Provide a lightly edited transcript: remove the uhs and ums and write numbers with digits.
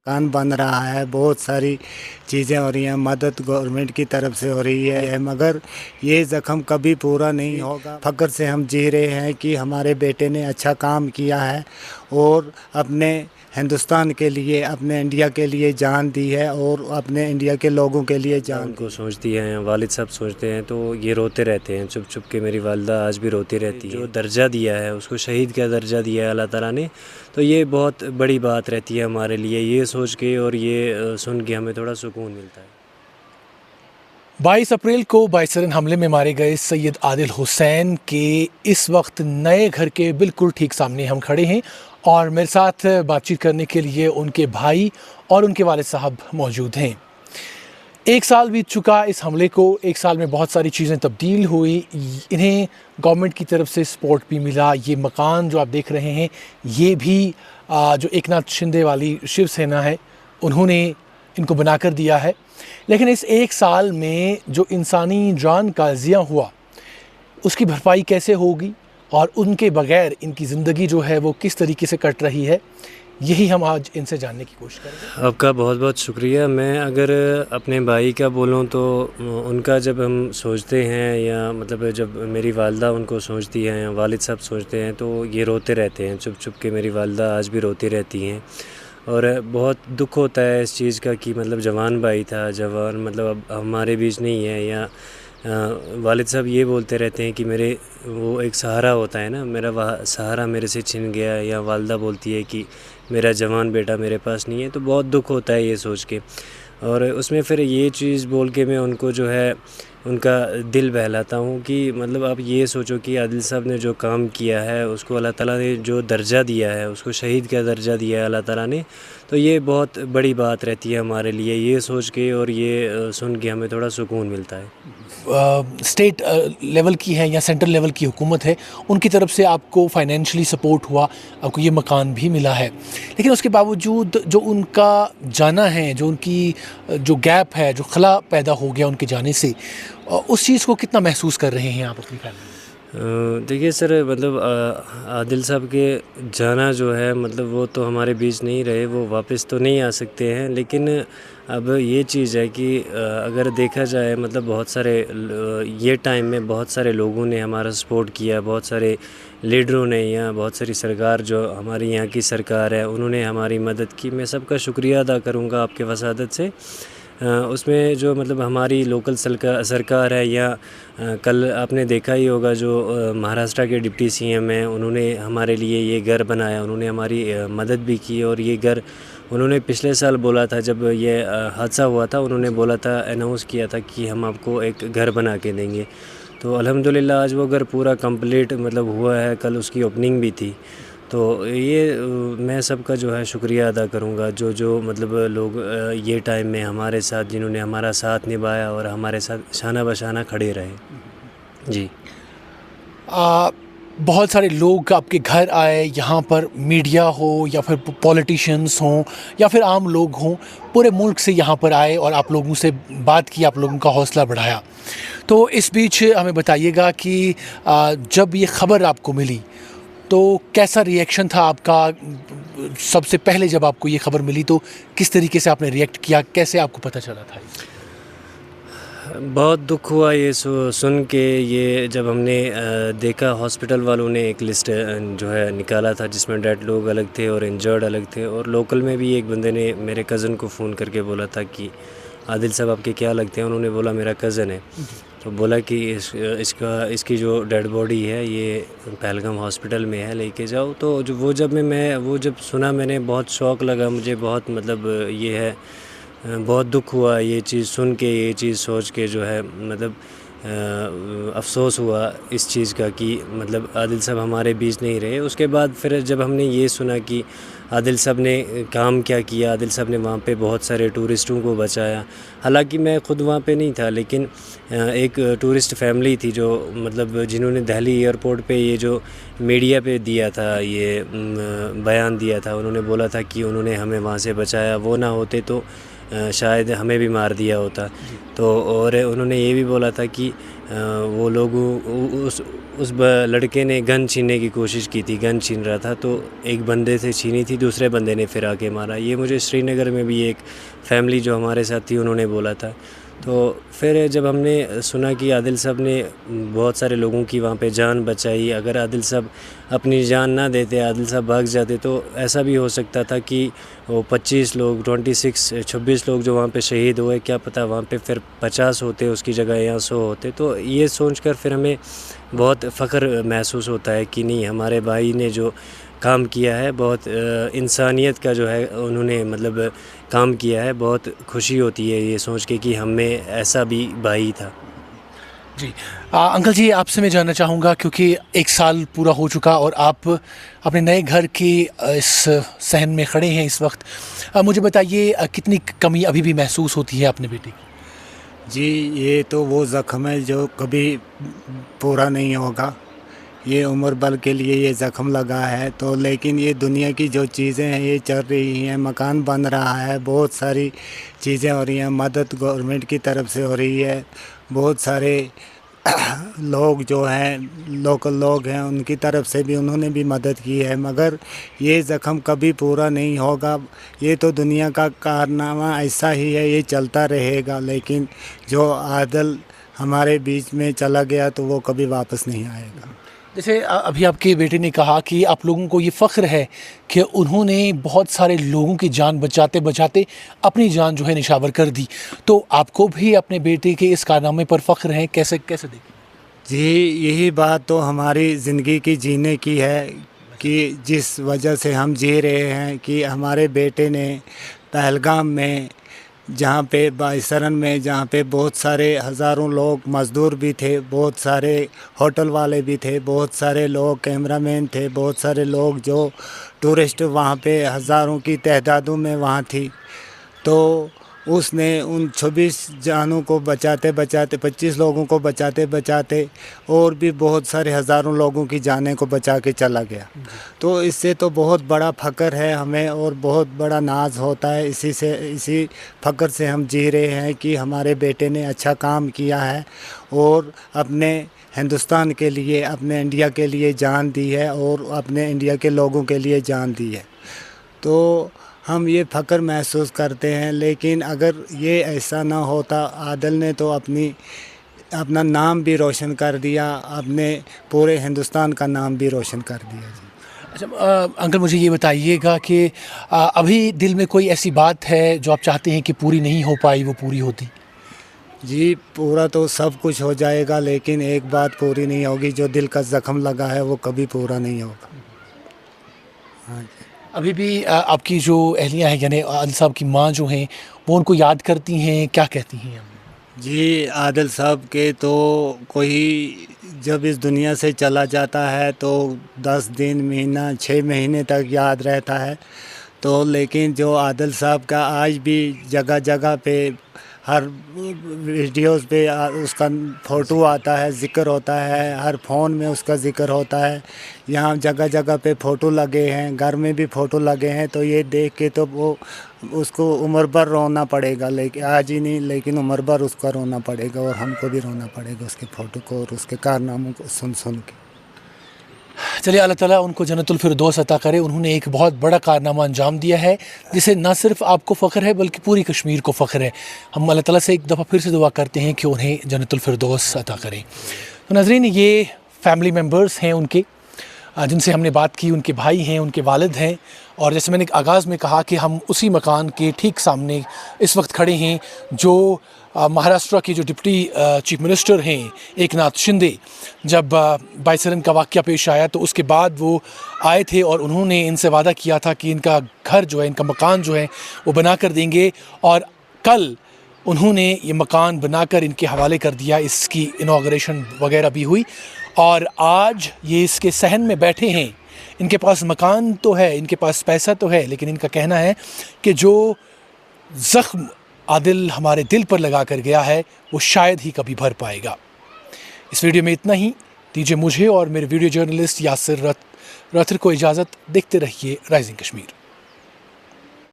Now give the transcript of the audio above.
मकान बन रहा है, बहुत सारी चीज़ें हो रही हैं, मदद गवर्नमेंट की तरफ से हो रही है, मगर ये ज़ख्म कभी पूरा नहीं होगा। फ़ख्र से हम जी रहे हैं कि हमारे बेटे ने अच्छा काम किया है और अपने हिंदुस्तान के लिए, अपने इंडिया के लिए जान दी है और अपने इंडिया के लोगों के लिए जान उनको सोचती हैं, वालिद साहब सोचते हैं, तो ये रोते रहते हैं चुप चुप के। मेरी वालिदा आज भी रोती रहती है। जो दर्जा दिया है उसको, शहीद का दर्जा दिया है अल्लाह ताला ने, तो ये बहुत बड़ी बात रहती है हमारे लिए। ये सोच के और ये सुन के हमें थोड़ा सुकून मिलता है। 22 अप्रैल को बाइसरन हमले में मारे गए सैयद आदिल हुसैन के इस वक्त नए घर के बिल्कुल ठीक सामने हम खड़े हैं और मेरे साथ बातचीत करने के लिए उनके भाई और उनके वालिद साहब मौजूद हैं। 1 साल बीत चुका इस हमले को। 1 साल में बहुत सारी चीज़ें तब्दील हुई। इन्हें गवर्नमेंट की तरफ से सपोर्ट भी मिला। ये मकान जो आप देख रहे हैं, ये भी जो एकनाथ शिंदे वाली शिवसेना है, उन्होंने इनको बनाकर दिया है। लेकिन इस 1 साल में जो इंसानी जान का ज़िया हुआ, उसकी भरपाई कैसे होगी और उनके बगैर इनकी ज़िंदगी जो है वो किस तरीके से कट रही है, यही हम आज इनसे जानने की कोशिश करेंगे। आपका बहुत बहुत शुक्रिया। मैं अगर अपने भाई का बोलूँ तो उनका जब हम सोचते हैं, या मतलब जब मेरी वालिदा उनको सोचती हैं या वालिद साहब सोचते हैं, तो ये रोते रहते हैं चुप चुप के। मेरी वालिदा आज भी रोती रहती हैं और बहुत दुख होता है इस चीज़ का कि मतलब जवान भाई था, जवान मतलब अब हमारे बीच नहीं है। या वालिद साहब ये बोलते रहते हैं कि मेरे वो एक सहारा होता है ना, मेरा वह सहारा मेरे से छिन गया। या वालिदा बोलती है कि मेरा जवान बेटा मेरे पास नहीं है, तो बहुत दुख होता है ये सोच के। और उसमें फिर ये चीज़ बोल के मैं उनको जो है उनका दिल बहलाता हूँ कि मतलब आप ये सोचो कि आदिल साहब ने जो काम किया है उसको अल्लाह ताला ने जो दर्जा दिया है, उसको शहीद का दर्जा दिया है अल्लाह ताला ने, तो ये बहुत बड़ी बात रहती है हमारे लिए। ये सोच के और ये सुन के हमें थोड़ा सुकून मिलता है। स्टेट लेवल की है या सेंट्रल लेवल की हुकूमत है, उनकी तरफ से आपको फाइनेंशियली सपोर्ट हुआ, आपको ये मकान भी मिला है। लेकिन उसके बावजूद जो उनका जाना है, जो उनकी जो गैप है, जो खला पैदा हो गया उनके जाने से, उस चीज़ को कितना महसूस कर रहे हैं आप अपनी फैमिली में? देखिए सर, मतलब आदिल साहब के जाना जो है, मतलब वो तो हमारे बीच नहीं रहे, वो वापस तो नहीं आ सकते हैं। लेकिन अब ये चीज़ है कि अगर देखा जाए, मतलब बहुत सारे ये टाइम में बहुत सारे लोगों ने हमारा सपोर्ट किया, बहुत सारे लीडरों ने या बहुत सारी सरकार जो हमारी यहाँ की सरकार है, उन्होंने हमारी मदद की। मैं सबका शुक्रिया अदा करूँगा आपके वसादत से। उसमें जो मतलब हमारी लोकल सरकार है, या कल आपने देखा ही होगा जो महाराष्ट्र के डिप्टी सीएम हैं, उन्होंने हमारे लिए ये घर बनाया, उन्होंने हमारी मदद भी की। और ये घर उन्होंने पिछले साल बोला था, जब ये हादसा हुआ था, उन्होंने बोला था, अनाउंस किया था कि हम आपको एक घर बना के देंगे। तो अल्हम्दुलिल्लाह आज वो घर पूरा कंप्लीट मतलब हुआ है, कल उसकी ओपनिंग भी थी। तो ये मैं सबका जो है शुक्रिया अदा करूँगा, जो मतलब लोग ये टाइम में हमारे साथ, जिन्होंने हमारा साथ निभाया और हमारे साथ शाना बशाना खड़े रहे। जी। बहुत सारे लोग आपके घर आए, यहाँ पर मीडिया हो या फिर पॉलिटिशियंस हों या फिर आम लोग हों, पूरे मुल्क से यहाँ पर आए और आप लोगों से बात की, आप लोगों का हौसला बढ़ाया। तो इस बीच हमें बताइएगा कि जब ये ख़बर आपको मिली तो कैसा रिएक्शन था आपका? सबसे पहले जब आपको ये ख़बर मिली तो किस तरीके से आपने रिएक्ट किया, कैसे आपको पता चला था? बहुत दुख हुआ ये सुन के। ये जब हमने देखा, हॉस्पिटल वालों ने एक लिस्ट जो है निकाला था, जिसमें डेड लोग अलग थे और इंजर्ड अलग थे। और लोकल में भी एक बंदे ने मेरे कज़न को फ़ोन करके बोला था कि आदिल साहब आपके क्या लगते हैं? उन्होंने बोला मेरा कज़न है। तो बोला कि इसकी जो डेड बॉडी है ये पहलगाम हॉस्पिटल में है, लेके जाओ। तो जब मैं जब सुना, मैंने बहुत शौक़ लगा मुझे, बहुत मतलब ये है, बहुत दुख हुआ ये चीज़ सुन के, ये चीज़ सोच के जो है मतलब अफ़सोस हुआ इस चीज़ का कि मतलब आदिल साहब हमारे बीच नहीं रहे। उसके बाद फिर जब हमने ये सुना कि आदिल साहब ने काम क्या किया, आदिल साहब ने वहाँ पे बहुत सारे टूरिस्टों को बचाया। हालांकि मैं ख़ुद वहाँ पे नहीं था, लेकिन एक टूरिस्ट फैमिली थी जो मतलब जिन्होंने दिल्ली एयरपोर्ट पे ये जो मीडिया पे दिया था, ये बयान दिया था, उन्होंने बोला था कि उन्होंने हमें वहाँ से बचाया। वो ना होते तो شاید ہمیں بھی مار دیا ہوتا. تو اور انہوں نے یہ بھی بولا تھا کہ وہ لوگوں اس لڑکے نے گن چھیننے کی کوشش کی تھی, گن چھین رہا تھا تو ایک بندے سے چھینی تھی, دوسرے بندے نے پھر آ کے مارا. یہ مجھے سری نگر میں بھی ایک فیملی جو ہمارے ساتھ تھی انہوں نے بولا تھا. تو پھر جب ہم نے سنا کہ عادل صاحب نے بہت سارے لوگوں کی وہاں پہ جان بچائی, اگر عادل صاحب اپنی جان نہ دیتے, عادل صاحب بھاگ جاتے تو ایسا بھی ہو سکتا تھا کہ وہ 26 لوگ 26 لوگ جو وہاں پہ شہید ہوئے, کیا پتہ وہاں پہ پھر 50 ہوتے اس کی جگہ یا 100 ہوتے. تو یہ سوچ کر پھر ہمیں بہت فخر محسوس ہوتا ہے کہ نہیں, ہمارے بھائی نے جو کام کیا ہے بہت انسانیت کا جو ہے انہوں نے مطلب کام کیا ہے. بہت خوشی ہوتی ہے یہ سوچ کے کہ ہمیں ایسا بھی بھائی تھا. جی انکل جی, آپ سے میں جاننا چاہوں گا کیونکہ 1 سال پورا ہو چکا اور آپ اپنے نئے گھر کی اس صحن میں کھڑے ہیں اس وقت. مجھے بتائیے کتنی کمی ابھی بھی محسوس ہوتی ہے اپنے بیٹے کی؟ جی یہ تو وہ زخم ہے جو کبھی پورا نہیں ہوگا. یہ عمر بھر کے لیے یہ زخم لگا ہے. تو لیکن یہ دنیا کی جو چیزیں ہیں یہ چل رہی ہیں, مکان بن رہا ہے, بہت ساری چیزیں ہو رہی ہیں, مدد گورنمنٹ کی طرف سے ہو رہی ہے. بہت سارے لوگ جو ہیں لوکل لوگ ہیں ان کی طرف سے بھی انہوں نے بھی مدد کی ہے, مگر یہ زخم کبھی پورا نہیں ہوگا. یہ تو دنیا کا کارنامہ ایسا ہی ہے, یہ چلتا رہے گا. لیکن جو عادل ہمارے بیچ میں چلا گیا تو وہ کبھی واپس نہیں آئے گا. جیسے ابھی آپ کے بیٹے نے کہا کہ آپ لوگوں کو یہ فخر ہے کہ انہوں نے بہت سارے لوگوں کی جان بچاتے بچاتے اپنی جان جو ہے نشاور کر دی, تو آپ کو بھی اپنے بیٹے کے اس کارنامے پر فخر ہے, کیسے دیکھیں؟ جی یہی بات تو ہماری زندگی کی جینے کی ہے کہ جس وجہ سے ہم جی رہے ہیں کہ ہمارے بیٹے نے پہلگام میں, جہاں پہ بائسرن میں, جہاں پہ بہت سارے ہزاروں لوگ مزدور بھی تھے, بہت سارے ہوٹل والے بھی تھے, بہت سارے لوگ کیمرہ مین تھے, بہت سارے لوگ جو ٹورسٹ وہاں پہ ہزاروں کی تعدادوں میں وہاں تھی. تو اس نے ان 26 جانوں کو بچاتے 25 لوگوں کو بچاتے اور بھی بہت سارے ہزاروں لوگوں کی جانیں کو بچا کے چلا گیا. تو اس سے تو بہت بڑا فخر ہے ہمیں اور بہت بڑا ناز ہوتا ہے. اسی فخر سے ہم جی رہے ہیں کہ ہمارے بیٹے نے اچھا کام کیا ہے اور اپنے ہندوستان کے لیے, اپنے انڈیا کے لیے جان دی ہے اور اپنے انڈیا کے لوگوں کے لیے جان دی ہے. تو ہم یہ فخر محسوس کرتے ہیں. لیکن اگر یہ ایسا نہ ہوتا, عادل نے تو اپنا نام بھی روشن کر دیا, اپنے پورے ہندوستان کا نام بھی روشن کر دیا. جی اچھا انکل, مجھے یہ بتائیے گا کہ ابھی دل میں کوئی ایسی بات ہے جو آپ چاہتے ہیں کہ پوری نہیں ہو پائی, وہ پوری ہوتی؟ جی پورا تو سب کچھ ہو جائے گا, لیکن ایک بات پوری نہیں ہوگی, جو دل کا زخم لگا ہے وہ کبھی پورا نہیں ہوگا. ہاں جی. ابھی بھی آپ کی جو اہلیہ ہیں یعنی عادل صاحب کی ماں جو ہیں وہ ان کو یاد کرتی ہیں, کیا کہتی ہیں؟ جی عادل صاحب کے تو کوئی جب اس دنیا سے چلا جاتا ہے تو 10 دن, مہینہ, 6 مہینے تک یاد رہتا ہے. تو لیکن جو عادل صاحب کا آج بھی جگہ جگہ پہ ہر ویڈیوز پہ اس کا فوٹو آتا ہے, ذکر ہوتا ہے, ہر فون میں اس کا ذکر ہوتا ہے. یہاں جگہ جگہ پہ فوٹو لگے ہیں, گھر میں بھی فوٹو لگے ہیں. تو یہ دیکھ کے تو وہ اس کو عمر بھر رونا پڑے گا, لیکن آج ہی نہیں لیکن عمر بھر اس کا رونا پڑے گا, اور ہم کو بھی رونا پڑے گا اس کے فوٹو کو اور اس کے کارناموں کو سن کے. چلیے اللہ تعالیٰ ان کو جنت الفردوس عطا کرے. انہوں نے ایک بہت بڑا کارنامہ انجام دیا ہے جسے نہ صرف آپ کو فخر ہے بلکہ پوری کشمیر کو فخر ہے. ہم اللہ تعالیٰ سے ایک دفعہ پھر سے دعا کرتے ہیں کہ انہیں جنت الفردوس عطا کرے. تو ناظرین, یہ فیملی ممبرز ہیں ان کے جن سے ہم نے بات کی, ان کے بھائی ہیں, ان کے والد ہیں. اور جیسے میں نے آغاز میں کہا کہ ہم اسی مکان کے ٹھیک سامنے اس وقت کھڑے ہیں جو مہاراشٹر کے جو ڈپٹی چیف منسٹر ہیں ایک ناتھ شندے, جب بائسرن کا واقعہ پیش آیا تو اس کے بعد وہ آئے تھے اور انہوں نے ان سے وعدہ کیا تھا کہ ان کا گھر جو ہے, ان کا مکان جو ہے وہ بنا کر دیں گے. اور کل انہوں نے یہ مکان بنا کر ان کے حوالے کر دیا, اس کی انوگریشن وغیرہ بھی ہوئی. اور آج یہ اس کے صحن میں بیٹھے ہیں. ان کے پاس مکان تو ہے, ان کے پاس پیسہ تو ہے, لیکن ان کا کہنا ہے کہ جو زخم عادل ہمارے دل پر لگا کر گیا ہے وہ شاید ہی کبھی بھر پائے گا. اس ویڈیو میں اتنا ہی. دیجیے مجھے اور میرے ویڈیو جرنلسٹ یاسر راتھر کو اجازت. دیکھتے رہیے رائزنگ کشمیر.